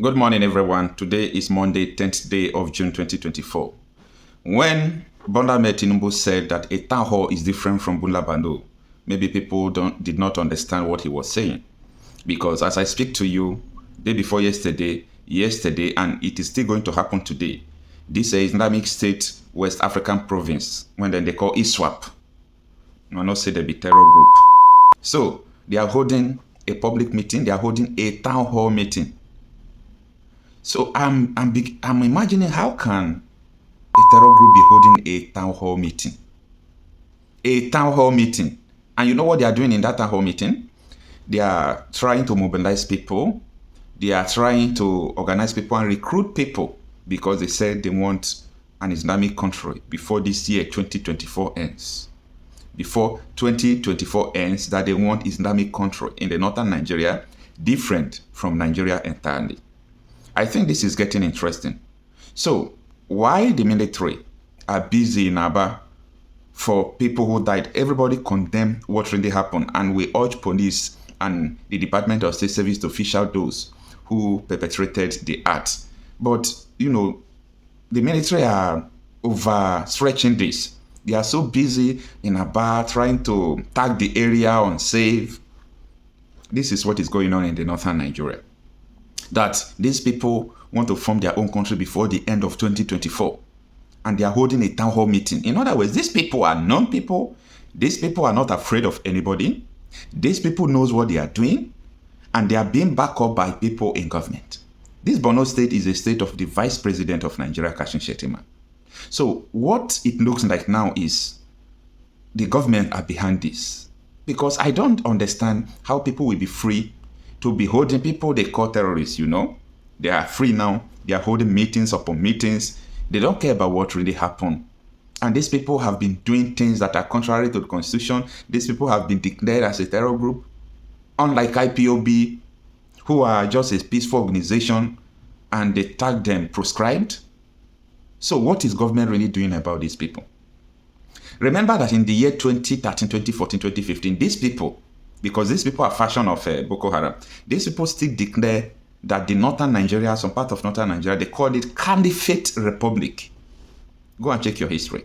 Good morning, everyone. Today is Monday, 10th day of June 2024. When Bola Tinubu said that a town hall is different from Bunlabando, maybe people did not understand what he was saying. Because as I speak to you, day before yesterday, and it is still going to happen today, this is Islamic State West African province, when then they call ISWAP. I not say they be terror group. So they are holding a public meeting, they are holding a town hall meeting. So I'm imagining, how can a terror group be holding a town hall meeting? A town hall meeting. And you know what they are doing in that town hall meeting? They are trying to mobilize people. They are trying to organize people and recruit people, because they said they want an Islamic country before this year 2024 ends. Before 2024 ends, that they want Islamic country in the northern Nigeria, different from Nigeria entirely. I think this is getting interesting. So, why the military are busy in Aba for people who died? Everybody condemned what really happened, and we urge police and the Department of State Service to fish out those who perpetrated the act. But, the military are overstretching this. They are so busy in Aba trying to tag the area unsafe. This is what is going on in the northern Nigeria. That these people want to form their own country before the end of 2024. And they are holding a town hall meeting. In other words, these people are known people. These people are not afraid of anybody. These people knows what they are doing. And they are being backed up by people in government. This Borno state is a state of the vice president of Nigeria, Kashim Shettima. So what it looks like now is the government are behind this. Because I don't understand how people will be free to be holding people they call terrorists, They are free now. They are holding meetings upon meetings. They don't care about what really happened. And these people have been doing things that are contrary to the constitution. These people have been declared as a terror group. Unlike IPOB, who are just a peaceful organization, and they tag them proscribed. So what is government really doing about these people? Remember that in the year 2013, 2014, 2015, these people, because these people are faction of Boko Haram, these people still declare that the northern Nigeria, some part of northern Nigeria, they call it Caliphate Republic. Go and check your history.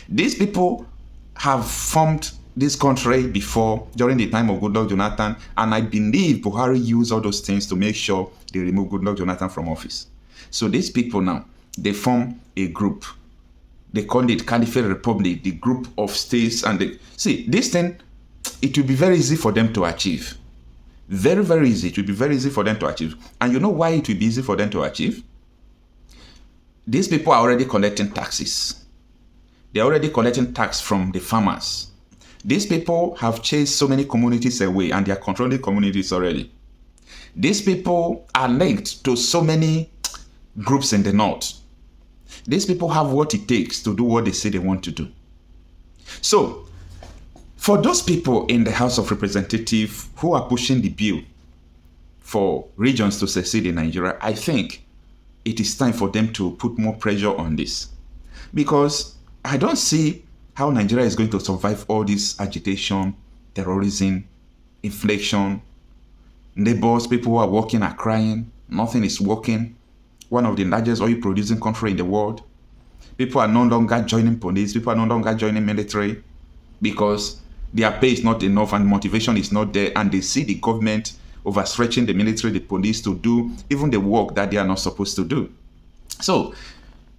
These people have formed this country before, during the time of Goodluck Jonathan, and I believe Buhari used all those things to make sure they remove Goodluck Jonathan from office. So these people now, they form a group. They call it Caliphate Republic, the group of states, and see, this thing, it will be very easy for them to achieve. Very, very easy. It will be very easy for them to achieve. And you know why it will be easy for them to achieve? These people are already collecting taxes. They are already collecting tax from the farmers. These people have chased so many communities away, and they are controlling communities already. These people are linked to so many groups in the north. These people have what it takes to do what they say they want to do. So, for those people in the House of Representatives who are pushing the bill for regions to secede in Nigeria, I think it is time for them to put more pressure on this. Because I don't see how Nigeria is going to survive all this agitation, terrorism, inflation. Neighbors, people who are working are crying. Nothing is working. One of the largest oil producing country in the world. People are no longer joining police. People are no longer joining military because their pay is not enough and motivation is not there, and they see the government overstretching the military, the police to do even the work that they are not supposed to do. So,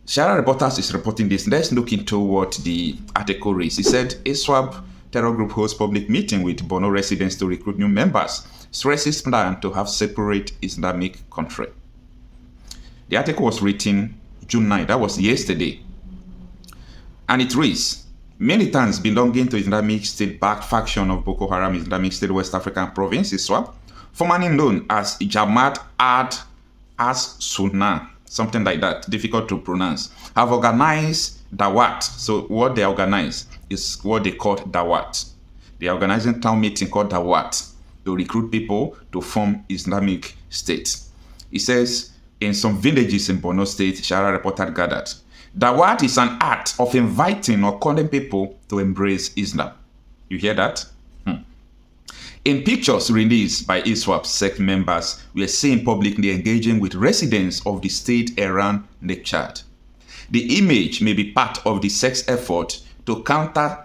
Shara Reporters is reporting this. Let's look into what the article reads. He said, ISWAP terror group hosts public meeting with Borno residents to recruit new members. Stresses plan to have separate Islamic country. The article was written June 9. That was yesterday. And it reads, militants belonging to Islamic State-backed faction of Boko Haram Islamic State West African Province, ISWAP, formerly known as Jamaat as-Sunnah, something like that, difficult to pronounce, have organized Dawat. So what they organize is what they call Dawat. They are organizing town meeting called Dawat to recruit people to form Islamic State. It says, in some villages in Borno State, Shara reported gathered, Dawat is an act of inviting or calling people to embrace Islam. You hear that? In pictures released by ISWAP sect members, we are seen publicly engaging with residents of the state around Lake Chad. The image may be part of the sect's effort to counter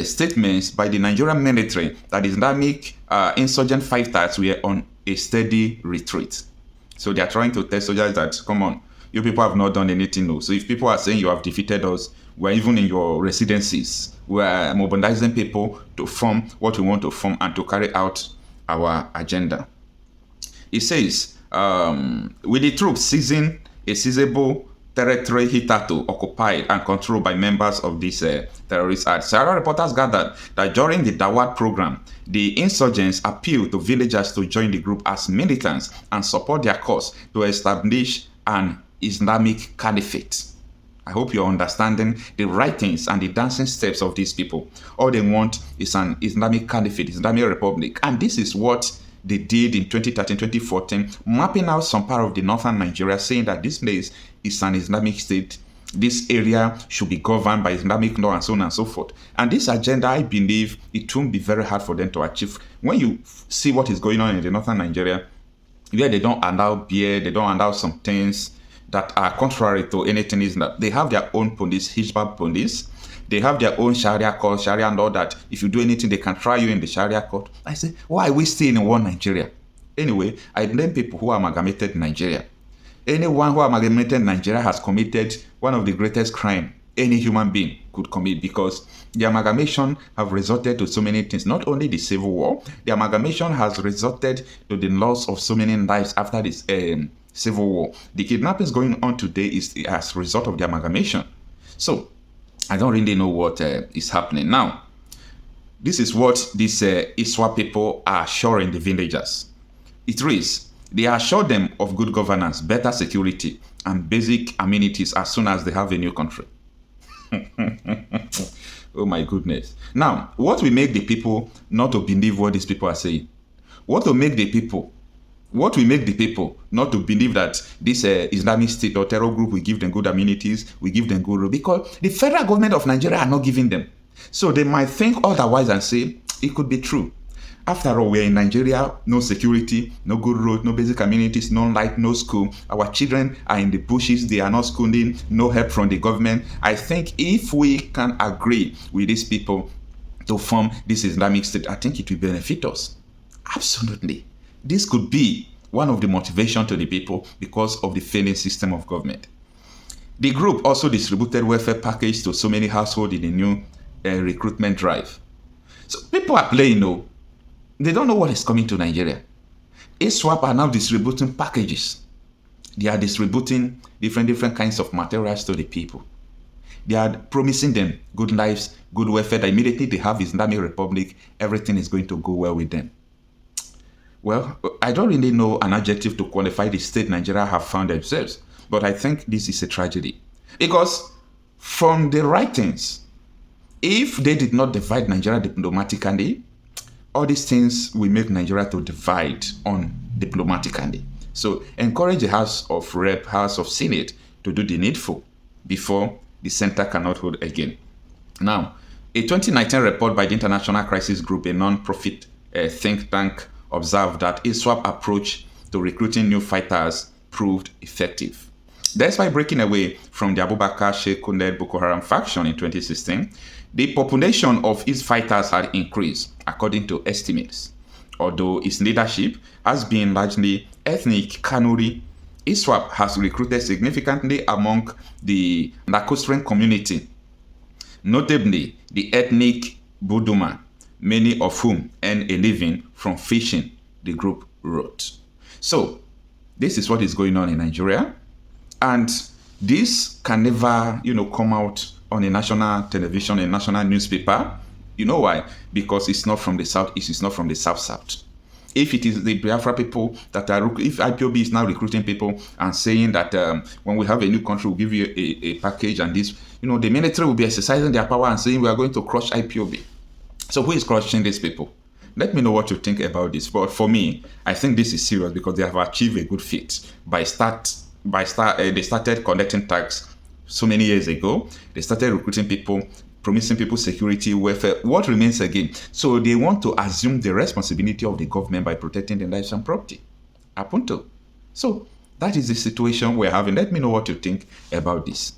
statements by the Nigerian military that Islamic insurgent fighters were on a steady retreat. So they are trying to tell soldiers that, come on, you people have not done anything. No. So if people are saying you have defeated us, we're even in your residencies. We're mobilizing people to form what we want to form and to carry out our agenda. It says, with the troops seizing a seizable territory hitherto occupied and controlled by members of this terrorist act. Several reporters gathered that during the Dawat program, the insurgents appealed to villagers to join the group as militants and support their cause to establish an Islamic caliphate. I hope you're understanding the writings and the dancing steps of these people. All they want is an Islamic caliphate, Islamic republic. And this is what they did in 2013, 2014, mapping out some part of the northern Nigeria, saying that this place is an Islamic state. This area should be governed by Islamic law and so on and so forth. And this agenda, I believe, it won't be very hard for them to achieve. When you see what is going on in the northern Nigeria, where they don't allow beer, they don't allow some things that are contrary to anything, is that they have their own police, ISWAP police. They have their own Sharia court, Sharia law that if you do anything, they can try you in the Sharia court. I say, why are we still in one Nigeria? Anyway, I blame people who amalgamated Nigeria. Anyone who amalgamated Nigeria has committed one of the greatest crimes any human being could commit, because the amalgamation have resulted to so many things. Not only the civil war, the amalgamation has resulted to the loss of so many lives after this civil war. The kidnappings going on today is as a result of the amalgamation. So I don't really know what is happening now. This is what these ISWAP people are assuring the villagers. It reads, they assure them of good governance, better security, and basic amenities as soon as they have a new country. Oh my goodness. Now, what will make the people not to believe what these people are saying? What will make the people not to believe that this Islamic state or terror group will give them good amenities, will give them good road? Because the federal government of Nigeria are not giving them. So they might think otherwise and say, it could be true. After all, we're in Nigeria, no security, no good road, no basic amenities, no light, no school. Our children are in the bushes, they are not schooling, no help from the government. I think if we can agree with these people to form this Islamic state, I think it will benefit us. Absolutely. This could be one of the motivation to the people because of the failing system of government. The group also distributed welfare package to so many households in the new recruitment drive. So people are playing, no. They don't know what is coming to Nigeria. ISWAP are now distributing packages. They are distributing different kinds of materials to the people. They are promising them good lives, good welfare. That immediately they have Islamic Republic, everything is going to go well with them. Well, I don't really know an adjective to qualify the state Nigeria have found themselves, but I think this is a tragedy. Because from the writings, if they did not divide Nigeria diplomatically, all these things will make Nigeria to divide on diplomatically. So encourage the House of Rep, House of Senate to do the needful before the center cannot hold again. Now, a 2019 report by the International Crisis Group, a non-profit think tank, observed that ISWAP approach to recruiting new fighters proved effective. Despite breaking away from the Abubakar Sheikh-led Boko Haram faction in 2016, the population of its fighters had increased, according to estimates. Although its leadership has been largely ethnic Kanuri, ISWAP has recruited significantly among the Nakosren community, notably the ethnic Buduma, many of whom earn a living from fishing, the group wrote. So, this is what is going on in Nigeria, and this can never, come out on a national television, a national newspaper. You know why? Because it's not from the southeast, it's not from the south-south. If it is the Biafra people that are, if IPOB is now recruiting people and saying that when we have a new country, we'll give you a package and this, the military will be exercising their power and saying we are going to crush IPOB. So who is crushing these people? Let me know what you think about this. But for me, I think this is serious because they have achieved a good feat. They started collecting tax so many years ago. They started recruiting people, promising people security, welfare. What remains again? So they want to assume the responsibility of the government by protecting the lives and property. Apunto. So that is the situation we're having. Let me know what you think about this.